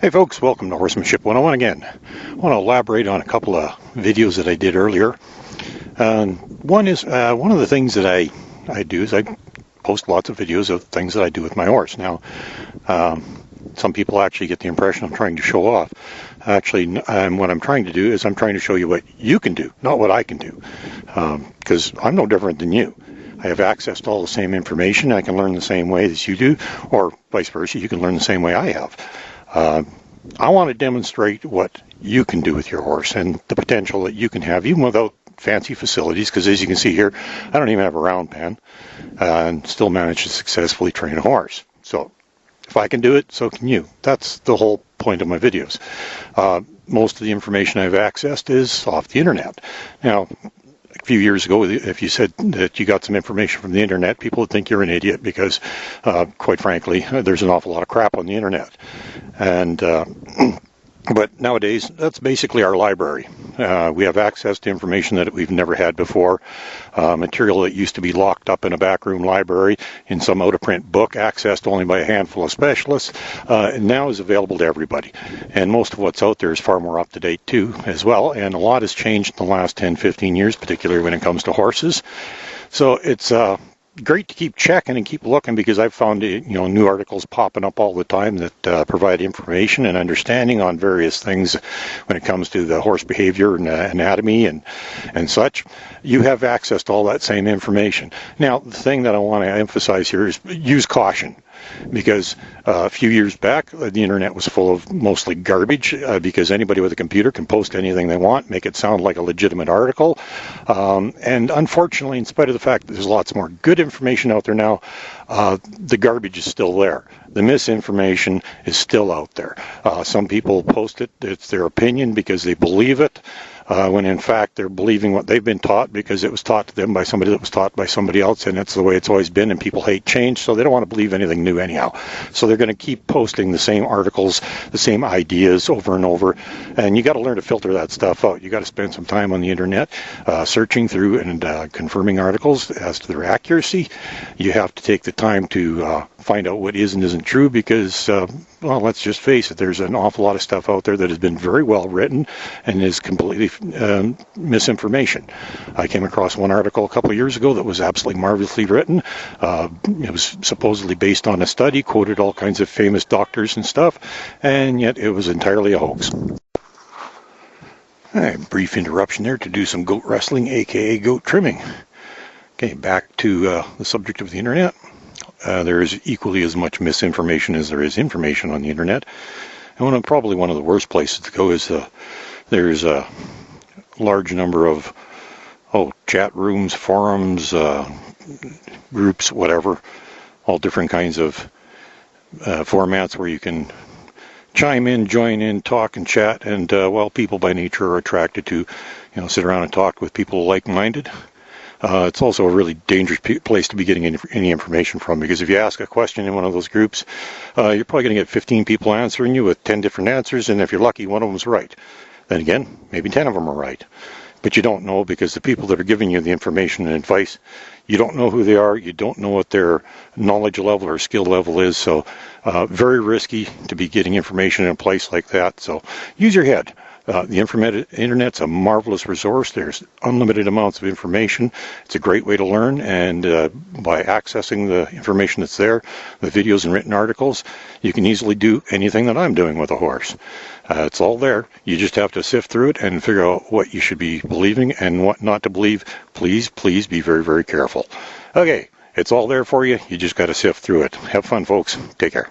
Hey folks, welcome to Horsemanship 101 again. I want to elaborate on a couple of videos that I did earlier. One of the things that I do is I post lots of videos of things that I do with my horse. Now, some people actually get the impression I'm trying to show off. Actually, what I'm trying to do is I'm trying to show you what you can do, not what I can do, because I'm no different than you. I have access to all the same information. I can learn the same way as you do, or vice versa. You can learn the same way I have. I want to demonstrate what you can do with your horse and the potential that you can have, even without fancy facilities, because as you can see here, I don't even have a round pen and still manage to successfully train a horse. So if I can do it, so can you. That's the whole point of my videos. Most of the information I've accessed is off the internet. Now, a few years ago, if you said that you got some information from the internet, people would think you're an idiot because, quite frankly, there's an awful lot of crap on the internet. But nowadays, that's basically our library. We have access to information that we've never had before, material that used to be locked up in a backroom library in some out-of-print book, accessed only by a handful of specialists, and now is available to everybody. And most of what's out there is far more up-to-date, too, as well, and a lot has changed in the last 10, 15 years, particularly when it comes to horses. So it's great to keep checking and keep looking, because I've found new articles popping up all the time that provide information and understanding on various things when it comes to the horse behavior and anatomy and such. You have access to all that same information. Now, the thing that I want to emphasize here is use caution, because a few years back, the internet was full of mostly garbage, because anybody with a computer can post anything they want, make it sound like a legitimate article. And unfortunately, in spite of the fact that there's lots more good information out there now, the garbage is still there. The misinformation is still out there. Some people post it, it's their opinion because they believe it, when in fact they're believing what they've been taught because it was taught to them by somebody that was taught by somebody else, and it's the way it's always been, and people hate change, so they don't want to believe anything new anyhow. So they're going to keep posting the same articles, the same ideas over and over, and you got to learn to filter that stuff out. You got to spend some time on the internet searching through and confirming articles as to their accuracy. You have to take the time to find out what is and isn't true, because well, let's just face it, there's an awful lot of stuff out there that has been very well written and is completely misinformation. I came across one article a couple of years ago that was absolutely marvelously written. It was supposedly based on a study, quoted all kinds of famous doctors and stuff, and yet it was entirely a hoax. A brief interruption there to do some goat wrestling, aka goat trimming. Okay, back to the subject of the internet. There is equally as much misinformation as there is information on the internet. And probably one of the worst places to go is there's a large number of chat rooms, forums, groups, whatever, all different kinds of formats where you can chime in, join in, talk and chat, and people by nature are attracted to sit around and talk with people like-minded. It's also a really dangerous place to be getting any information from, because if you ask a question in one of those groups, you're probably going to get 15 people answering you with 10 different answers, and if you're lucky, one of them's right. Then again, maybe 10 of them are right. But you don't know, because the people that are giving you the information and advice, you don't know who they are, you don't know what their knowledge level or skill level is, so very risky to be getting information in a place like that. So use your head. The internet's a marvelous resource. There's unlimited amounts of information. It's a great way to learn, and by accessing the information that's there, the videos and written articles, you can easily do anything that I'm doing with a horse. It's all there. You just have to sift through it and figure out what you should be believing and what not to believe. Please be very, very careful. Okay, it's all there for you. You just got to sift through it. Have fun, folks. Take care.